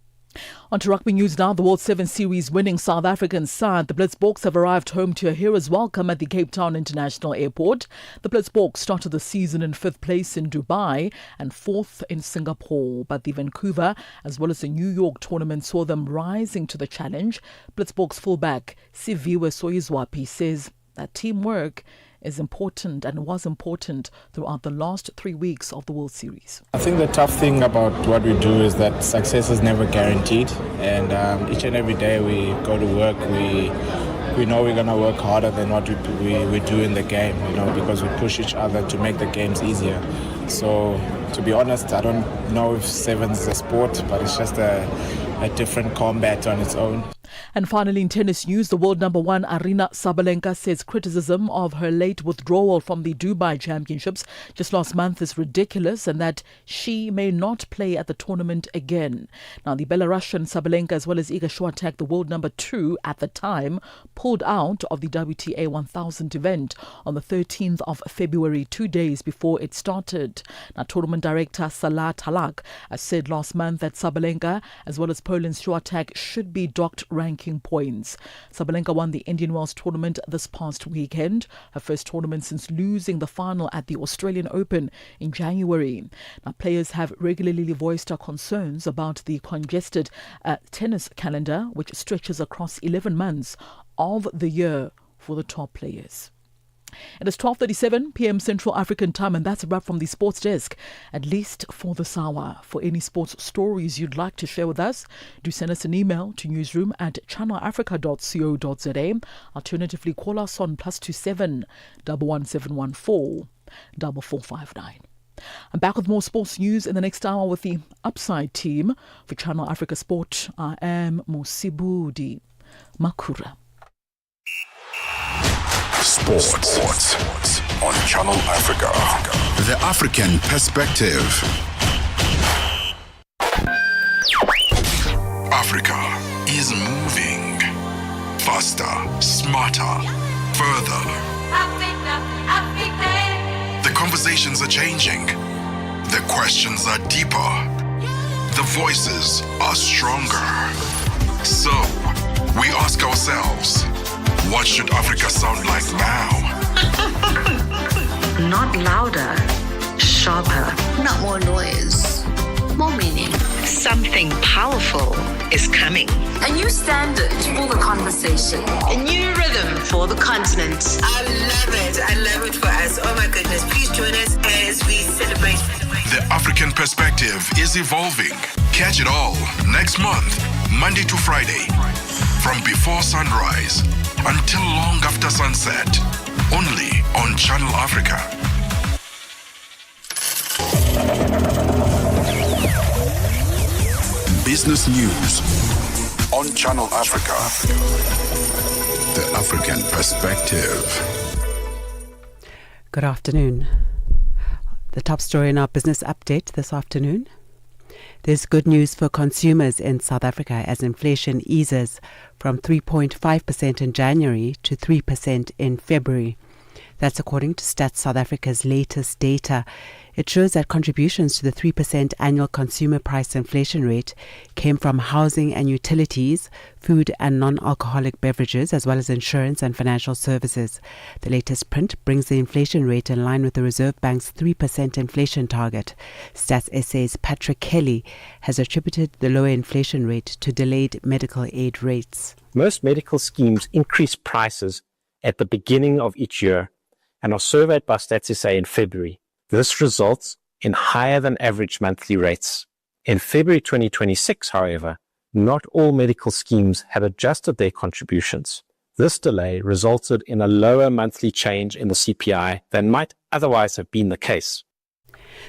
S13: On to rugby news now. The World 7 Series winning South African side, the Blitzboks, have arrived home to a hero's welcome at the Cape Town International Airport. The Blitzboks started the season in 5th place in Dubai and 4th in Singapore, but the Vancouver as well as the New York tournament saw them rising to the challenge. Blitzboks fullback Siviwe Soyizwapi says that teamwork is important and was important throughout the last 3 weeks of the World Series.
S15: I think the tough thing about what we do is that success is never guaranteed, and each and every day we go to work, we know we're going to work harder than what we do in the game, because we push each other to make the games easier. So to be honest, I don't know if 7 is a sport, but it's just a different combat on its own.
S13: And finally, in tennis news, the world number 1 Aryna Sabalenka says criticism of her late withdrawal from the Dubai Championships just last month is ridiculous and that she may not play at the tournament again. Now, the Belarusian Sabalenka as well as Iga Swiatek, the world number 2 at the time, pulled out of the WTA 1000 event on the 13th of February, 2 days before it started. Now, tournament director Salah Talak said last month that Sabalenka as well as Poland's Swiatek should be docked ranking points. Sabalenka won the Indian Wells tournament this past weekend, her first tournament since losing the final at the Australian Open in January. Now, players have regularly voiced their concerns about the congested tennis calendar, which stretches across 11 months of the year for the top players. It is 12:37 p.m. Central African time, and that's a wrap from the Sports Desk, at least for this hour. For any sports stories you'd like to share with us, do send us an email to newsroom@channelafrica.co.za. Alternatively, call us on +27 11714 4459. I'm back with more sports news in the next hour with the Upside team. For Channel Africa Sport, I am Mosibudi Makura.
S5: Sports on Channel Africa. The African perspective. Africa is moving faster, smarter, further. The conversations are changing. The questions are deeper. The voices are stronger. So, we ask ourselves, what should Africa sound like now?
S16: Not louder, sharper. Not more noise, more meaning. Something powerful is coming. A new standard for the conversation. A new rhythm for the continent. I love it. I love it for us. Oh my goodness. Please join us as we celebrate.
S5: The African perspective is evolving. Catch it all next month, Monday to Friday, from before sunrise until long after sunset, only on Channel Africa. Business news on Channel Africa. The African Perspective.
S17: Good afternoon. The top story in our business update this afternoon. There's good news for consumers in South Africa as inflation eases from 3.5% in January to 3% in February. That's according to Stats South Africa's latest data. It shows that contributions to the 3% annual consumer price inflation rate came from housing and utilities, food and non-alcoholic beverages, as well as insurance and financial services. The latest print brings the inflation rate in line with the Reserve Bank's 3% inflation target. Stats SA's Patrick Kelly has attributed the lower inflation rate to delayed medical aid rates.
S18: Most medical schemes increase prices at the beginning of each year and are surveyed by Stats SA in February. This results in higher than average monthly rates. In February 2026, however, not all medical schemes had adjusted their contributions. This delay resulted in a lower monthly change in the CPI than might otherwise have been the case.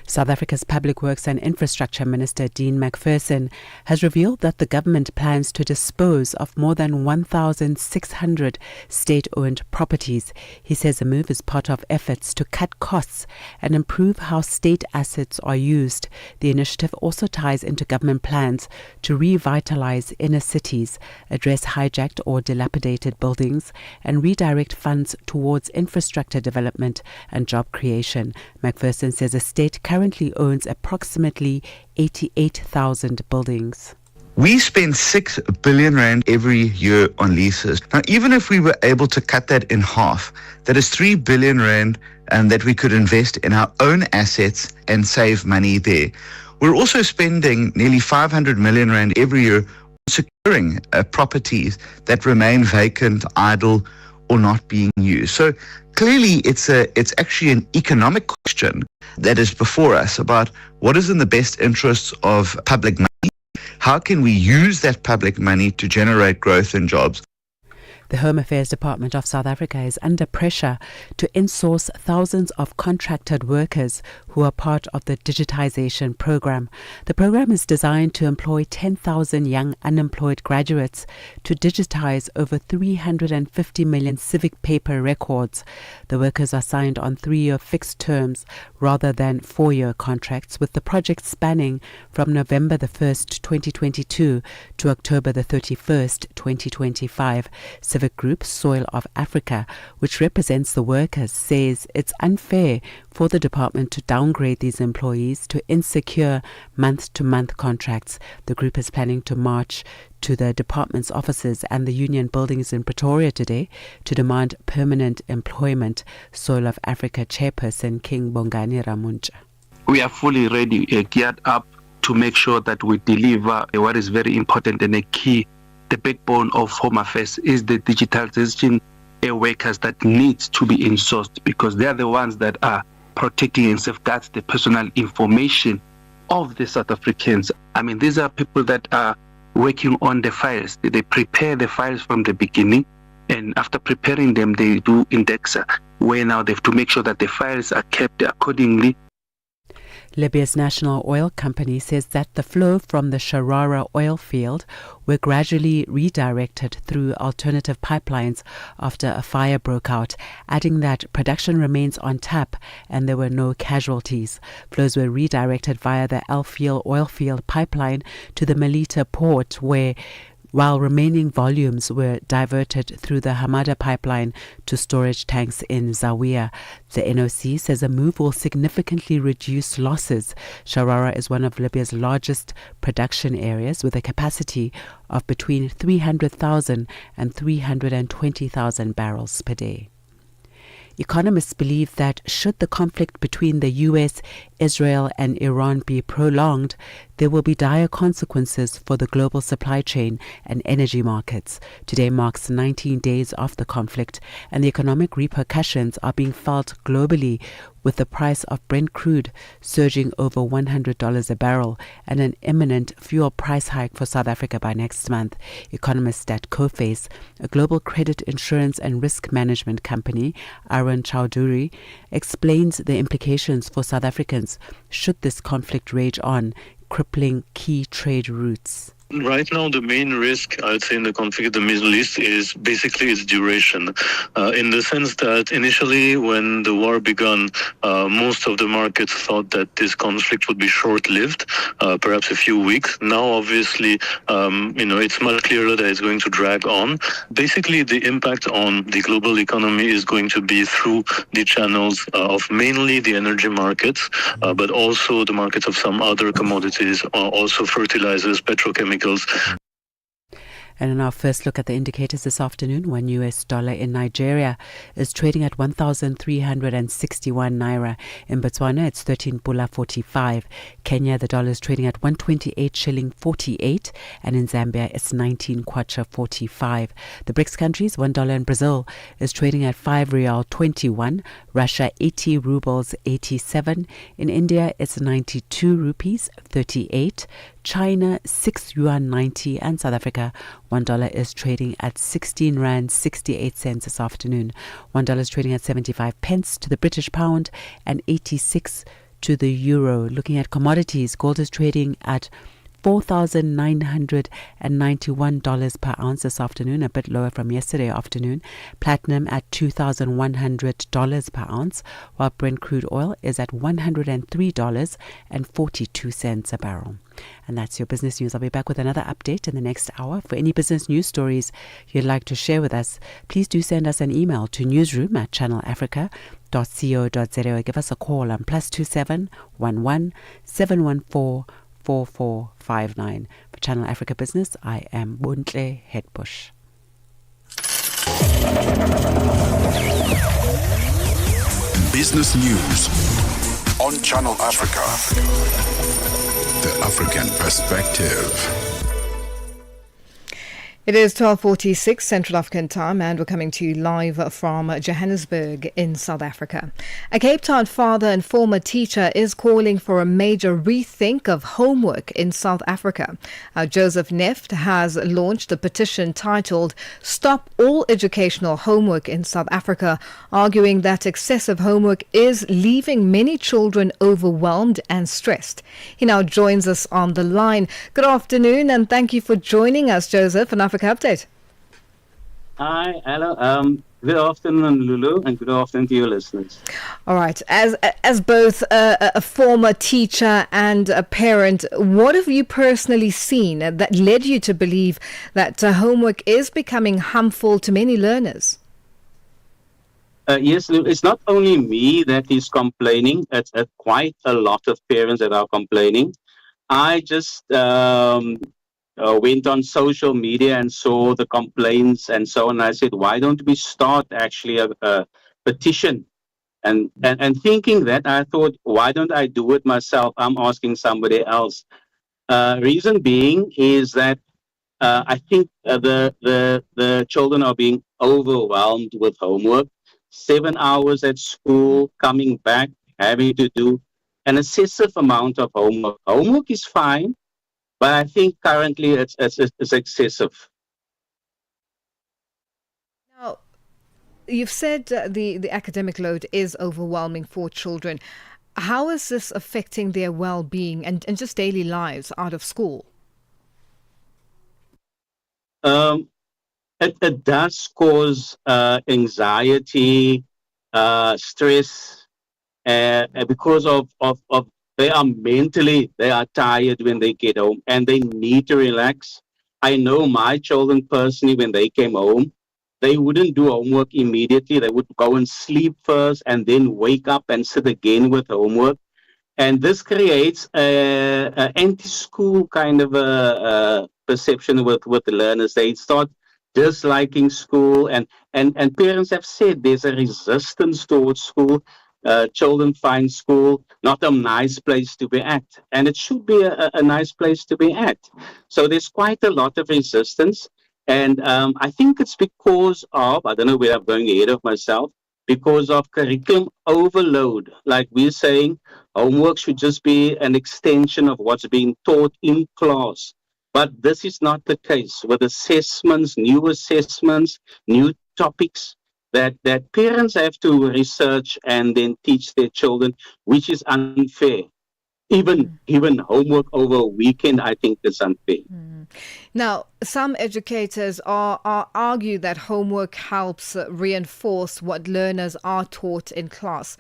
S17: South Africa's Public Works and Infrastructure Minister Dean McPherson has revealed that the government plans to dispose of more than 1,600 state-owned properties. He says the move is part of efforts to cut costs and improve how state assets are used. The initiative also ties into government plans to revitalize inner cities, address hijacked or dilapidated buildings, and redirect funds towards infrastructure development and job creation. McPherson says the state currently owns approximately 88,000 buildings.
S19: We spend 6 billion rand every year on leases. Now, even if we were able to cut that in half, that is 3 billion rand that we could invest in our own assets and save money there. We're also spending nearly 500 million rand every year securing properties that remain vacant, idle, or not being used. So clearly it's actually an economic question that is before us about what is in the best interests of public money. How can we use that public money to generate growth and jobs?
S17: The Home Affairs Department of South Africa is under pressure to insource thousands of contracted workers who are part of the digitization program. The program is designed to employ 10,000 young unemployed graduates to digitize over 350 million civic paper records. The workers are signed on 3-year fixed terms rather than 4-year contracts, with the project spanning from November the 1st, 2022 to October the 31st, 2025. Civic group Soil of Africa, which represents the workers, says it's unfair for the department to downgrade these employees to insecure month-to-month contracts. The group is planning to march to the department's offices and the union buildings in Pretoria today to demand permanent employment. Soil of Africa chairperson King Bongani Ramunja.
S20: We are fully ready, geared up to make sure that we deliver what is very important and a key. The backbone of Home Affairs is the digitalization workers that needs to be insourced, because they are the ones that are protecting and safeguarding the personal information of the South Africans. I mean, these are people that are working on the files. They prepare the files from the beginning, and after preparing them, they do index, where now they have to make sure that the files are kept accordingly.
S17: Libya's national oil company says that the flow from the Sharara oil field were gradually redirected through alternative pipelines after a fire broke out, adding that production remains on tap and there were no casualties. Flows were redirected via the El Fiel oil field pipeline to the Melita port, while remaining volumes were diverted through the Hamada pipeline to storage tanks in Zawiya. The NOC says a move will significantly reduce losses. Sharara is one of Libya's largest production areas, with a capacity of between 300,000 and 320,000 barrels per day. Economists believe that should the conflict between the US, Israel and Iran be prolonged, there will be dire consequences for the global supply chain and energy markets. Today marks 19 days of the conflict, and the economic repercussions are being felt globally, with the price of Brent crude surging over $100 a barrel and an imminent fuel price hike for South Africa by next month. Economists at Coface, a global credit insurance and risk management company, Aaron Chowdhury, explains the implications for South Africans should this conflict rage on, crippling key trade routes.
S21: Right now, the main risk, I would say, in the conflict in the Middle East is basically its duration. In the sense that initially, when the war began, most of the markets thought that this conflict would be short-lived, perhaps a few weeks. Now, obviously, it's much clearer that it's going to drag on. Basically, the impact on the global economy is going to be through the channels of mainly the energy markets, but also the markets of some other commodities, also fertilizers, petrochemicals.
S17: And in our first look at the indicators this afternoon, $1 US in Nigeria is trading at 1,361 naira. In Botswana, it's 13 pula 45. Kenya, the dollar is trading at 128 shilling 48. And in Zambia, it's 19 kwacha 45. The BRICS countries, $1 in Brazil is trading at 5 real 21. Russia, 80 rubles 87. In India, it's 92 rupees 38. China, 6 yuan 90, and South Africa, $1 is trading at 16 rand 68 cents this afternoon. $1 is trading at 75 pence to the British pound and 86 to the euro. Looking at commodities, gold is trading at $4,991 per ounce this afternoon, a bit lower from yesterday afternoon. Platinum at $2,100 per ounce, while Brent crude oil is at $103.42 a barrel. And that's your business news. I'll be back with another update in the next hour. For any business news stories you'd like to share with us, please do send us an email to newsroom@channelafrica.co.za or give us a call on +27 11 714 4459. For Channel Africa Business, I am Buntle Headbush.
S5: Business News on Channel Africa. The African Perspective.
S6: It is 12:46 Central African time, and we're coming to you live from Johannesburg in South Africa. A Cape Town father and former teacher is calling for a major rethink of homework in South Africa. Joseph Neft has launched a petition titled "Stop All Educational Homework in South Africa," arguing that excessive homework is leaving many children overwhelmed and stressed. He now joins us on the line. Good afternoon, and thank you for joining us, Joseph, on Africa Update.
S22: Hi, hello. Good afternoon, Lulu, and good afternoon to your listeners.
S6: All right. As both a former teacher and a parent, what have you personally seen that led you to believe that homework is becoming harmful to many learners?
S22: Yes, Lulu, it's not only me that is complaining. It's quite a lot of parents that are complaining. I just went on social media and saw the complaints and so on. I said, why don't we start actually a petition? And thinking that, I thought, why don't I do it myself? I'm asking somebody else. Reason being is that I think the children are being overwhelmed with homework. 7 hours at school, coming back, having to do an excessive amount of homework. Homework is fine, but I think currently it's excessive.
S6: Now, you've said the academic load is overwhelming for children. How is this affecting their well-being and just daily lives out of school?
S22: It does cause anxiety, stress, because of they are tired when they get home and they need to relax. I know my children personally, when they came home, they wouldn't do homework immediately. They would go and sleep first and then wake up and sit again with homework. And this creates an anti-school kind of a perception with the learners. They start disliking school, and parents have said there's a resistance towards school. Children find school not a nice place to be at, and it should be a nice place to be at. So there's quite a lot of resistance, and I think it's because of, I don't know where I'm going ahead of myself, because of curriculum overload. Like we're saying, homework should just be an extension of what's being taught in class. But this is not the case with assessments, new topics that parents have to research and then teach their children, which is unfair. Even homework over a weekend, I think is unfair.
S6: Now, some educators argue that homework helps reinforce what learners are taught in class.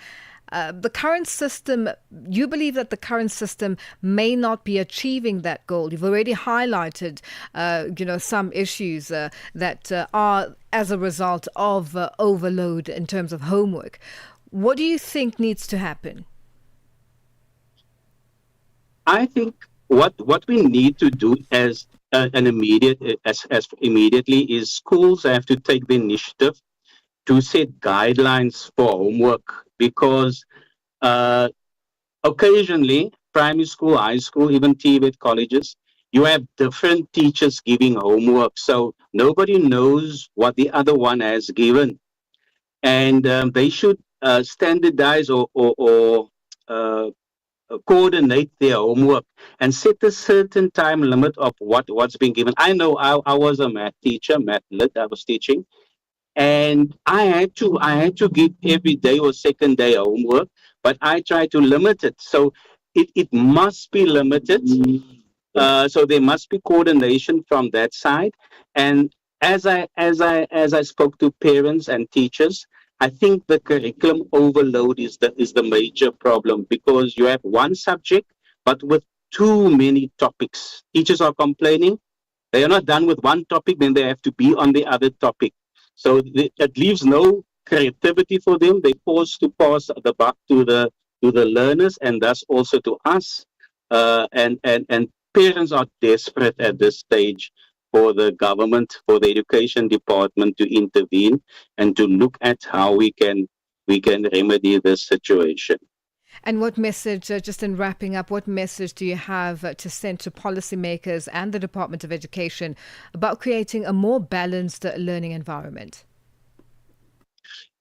S6: The current system, you believe that the current system may not be achieving that goal. You've already highlighted, some issues that are as a result of overload in terms of homework. What do you think needs to happen?
S22: I think what we need to do as immediately is schools have to take the initiative to set guidelines for homework, because occasionally primary school, high school, even TVET colleges, you have different teachers giving homework, so nobody knows what the other one has given, and they should standardize or coordinate their homework and set a certain time limit of what's being given. I know I was a math teacher, math lit, I was teaching, and I had to give every day or second day homework, but I try to limit it. So it must be limited. So there must be coordination from that side. And as I spoke to parents and teachers, I think the curriculum overload is the major problem, because you have one subject, but with too many topics. Teachers are complaining. They are not done with one topic, then they have to be on the other topic. So it leaves no creativity for them. They forced to pass the buck to the learners, and thus also to us. And parents are desperate at this stage for the government, for the education department to intervene and to look at how we can remedy this situation.
S6: And what message, just in wrapping up, what message do you have to send to policymakers and the Department of Education about creating a more balanced learning environment?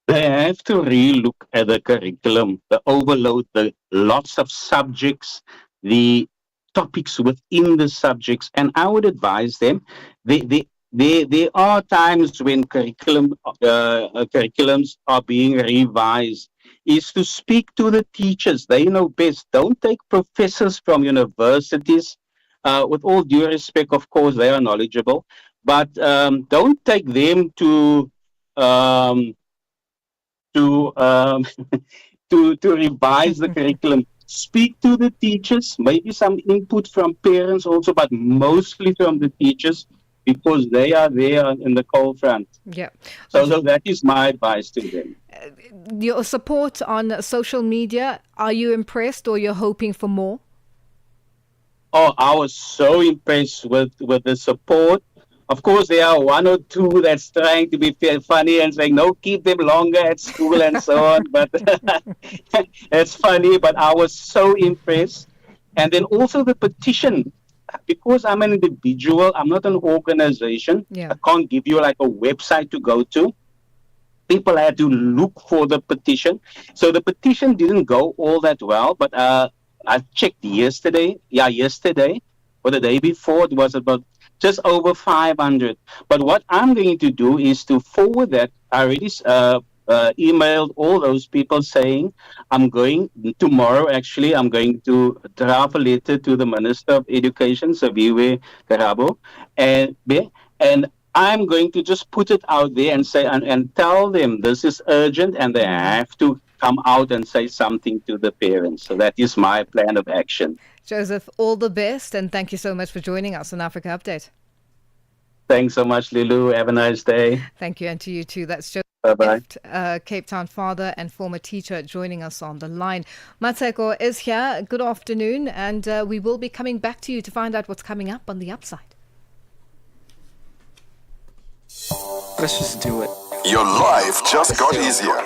S22: They have to re-look at the curriculum, the overload, the lots of subjects, the topics within the subjects, and I would advise them. There are times when curriculums are being revised, is to speak to the teachers. They know best. Don't take professors from universities. With all due respect, of course, they are knowledgeable, but don't take them to revise the curriculum. Speak to the teachers, maybe some input from parents also, but mostly from the teachers, because they are there in the cold front.
S6: Yeah.
S22: So that is my advice to them.
S6: Your support on social media, are you impressed or you're hoping for more?
S22: Oh, I was so impressed with the support. Of course, there are one or two that's trying to be funny and saying, no, keep them longer at school and so on. But it's funny, but I was so impressed. And then also the petition, because I'm an individual, I'm not an organization.
S6: Yeah.
S22: I can't give you like a website to go to. People had to look for the petition. So the petition didn't go all that well, but I checked yesterday or the day before, it was about just over 500. But what I'm going to do is to forward that. I already emailed all those people saying tomorrow I'm going to draft a letter to the Minister of Education, Lulu Gaboo, and I'm going to just put it out there and say and tell them this is urgent, and they have to come out and say something to the parents. So that is my plan of action.
S6: Joseph, all the best, and thank you so much for joining us on Africa Update.
S22: Thanks so much, Lulu. Have a nice day.
S6: Thank you, and to you too. That's Joseph,
S22: Bye-bye.
S6: Cape Town father and former teacher, joining us on the line. Mateko is here. Good afternoon, and we will be coming back to you to find out what's coming up on the upside.
S11: Let's just do it.
S5: Your life just got easier.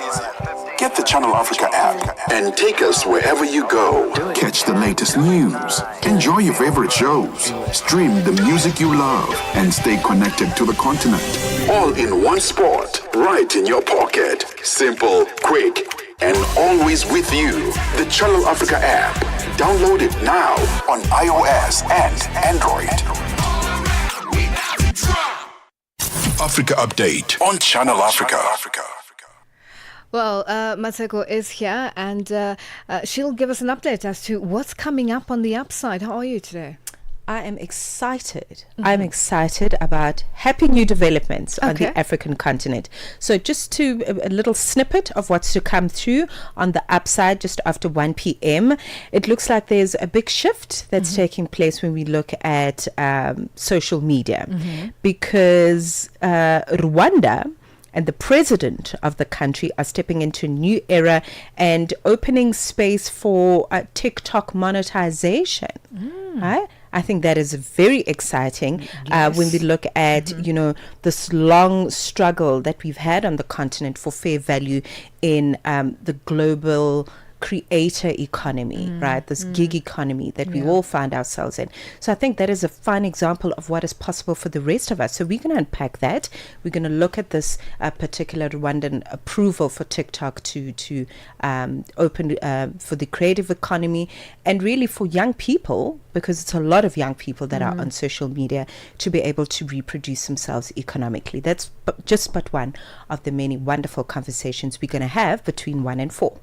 S5: Get the Channel Africa app and take us wherever you go. Catch the latest news, enjoy your favorite shows, stream the music you love, and stay connected to the continent. All in one spot, right in your pocket. Simple, quick, and always with you. The Channel Africa app. Download it now on iOS and Android. Africa Update on Channel Africa.
S6: Well, Maseko is here and she'll give us an update as to what's coming up on the upside. How are you today?
S2: I am excited. I'm excited about happy new developments on the African continent. So just to a little snippet of what's to come through on the upside just after 1 p.m. It looks like there's a big shift that's taking place when we look at social media because Rwanda and the president of the country are stepping into a new era and opening space for TikTok monetization. Right? I think that is very exciting when we look at, this long struggle that we've had on the continent for fair value in the global creator economy, right? This gig economy that we all find ourselves in. So I think that is a fine example of what is possible for the rest of us. So we're going to unpack that. We're going to look at this particular Rwandan approval for TikTok to open for the creative economy and really for young people, because it's a lot of young people that are on social media, to be able to reproduce themselves economically. That's just but one of the many wonderful conversations we're going to have between 1 and 4.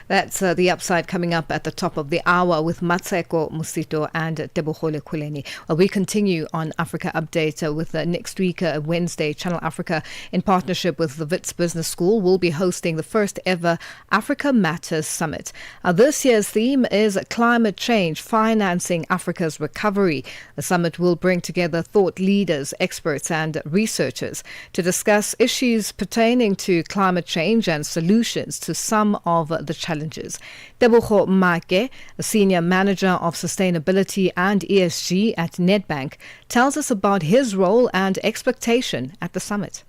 S6: That's the upside coming up at the top of the hour with Matseko Musito and Tebohole Kuleni. Well, we continue on Africa Update with next week, Wednesday, Channel Africa, in partnership with the Wits Business School, will be hosting the first ever Africa Matters Summit. This year's theme is climate change, financing Africa's recovery. The summit will bring together thought leaders, experts and researchers to discuss issues pertaining to climate change and solutions to some of the challenges. Teboho Make, a senior manager of sustainability and ESG at Nedbank, tells us about his role and expectation at the summit.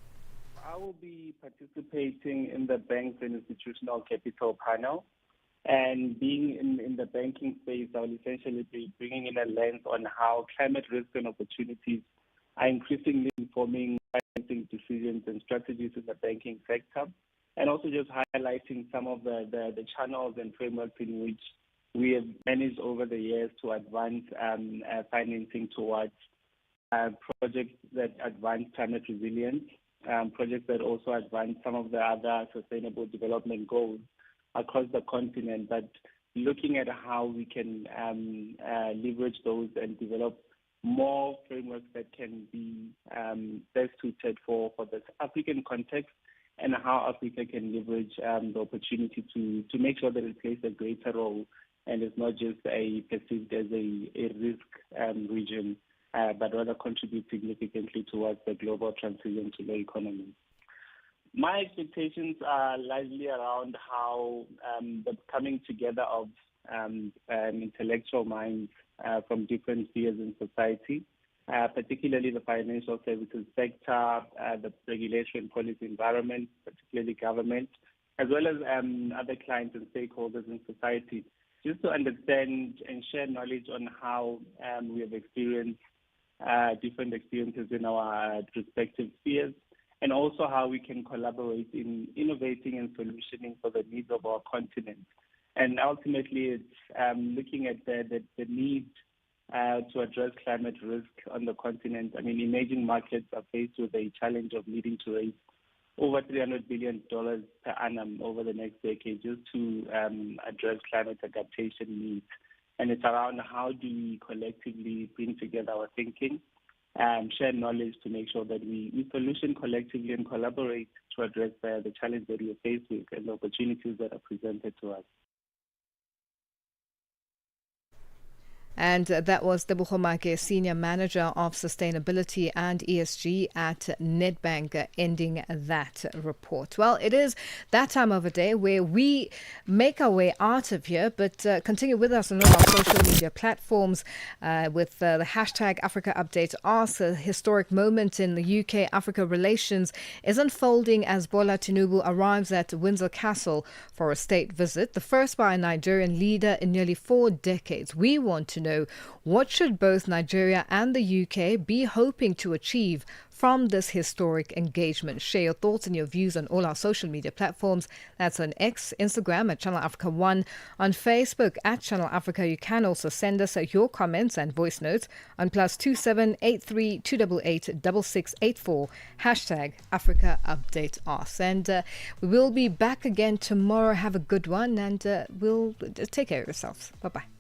S3: I will be participating in the Banks and Institutional Capital panel, and being in the banking space, I will essentially be bringing in a lens on how climate risk and opportunities are increasingly informing financing decisions and strategies in the banking sector, and also just highlighting some of the channels and frameworks in which we have managed over the years to advance financing towards projects that advance climate resilience, projects that also advance some of the other sustainable development goals across the continent, but looking at how we can leverage those and develop more frameworks that can be best suited for the African context, and how Africa can leverage the opportunity to make sure that it plays a greater role and is not just perceived as a risk region, but rather contribute significantly towards the global transition to the economy. My expectations are largely around how the coming together of intellectual minds from different spheres in society, particularly the financial services sector, the regulatory and policy environment, particularly government, as well as other clients and stakeholders in society, just to understand and share knowledge on how we have experienced different experiences in our respective spheres, and also how we can collaborate in innovating and solutioning for the needs of our continent. And ultimately, it's looking at the need to address climate risk on the continent. I mean, emerging markets are faced with a challenge of needing to raise over $300 billion per annum over the next decade just to address climate adaptation needs. And it's around how do we collectively bring together our thinking, share knowledge to make sure that we solution collectively and collaborate to address the challenge that we are faced with and the opportunities that are presented to us.
S6: And that was Teboho Make, Senior Manager of Sustainability and ESG at Nedbank, ending that report. Well, it is that time of the day where we make our way out of here, but continue with us on all our social media platforms with the hashtag Africa Update. Asks a historic moment in the UK-Africa relations is unfolding as Bola Tinubu arrives at Windsor Castle for a state visit, the first by a Nigerian leader in nearly 4 decades. We want to know know, what should both Nigeria and the UK be hoping to achieve from this historic engagement? Share your thoughts and your views on all our social media platforms. That's on X, Instagram at Channel Africa 1, on Facebook at Channel Africa. You can also send us your comments and voice notes on +27 83 288 6684 #Africa Update Us. And we will be back again tomorrow. Have a good one, and we'll take care of yourselves. Bye bye.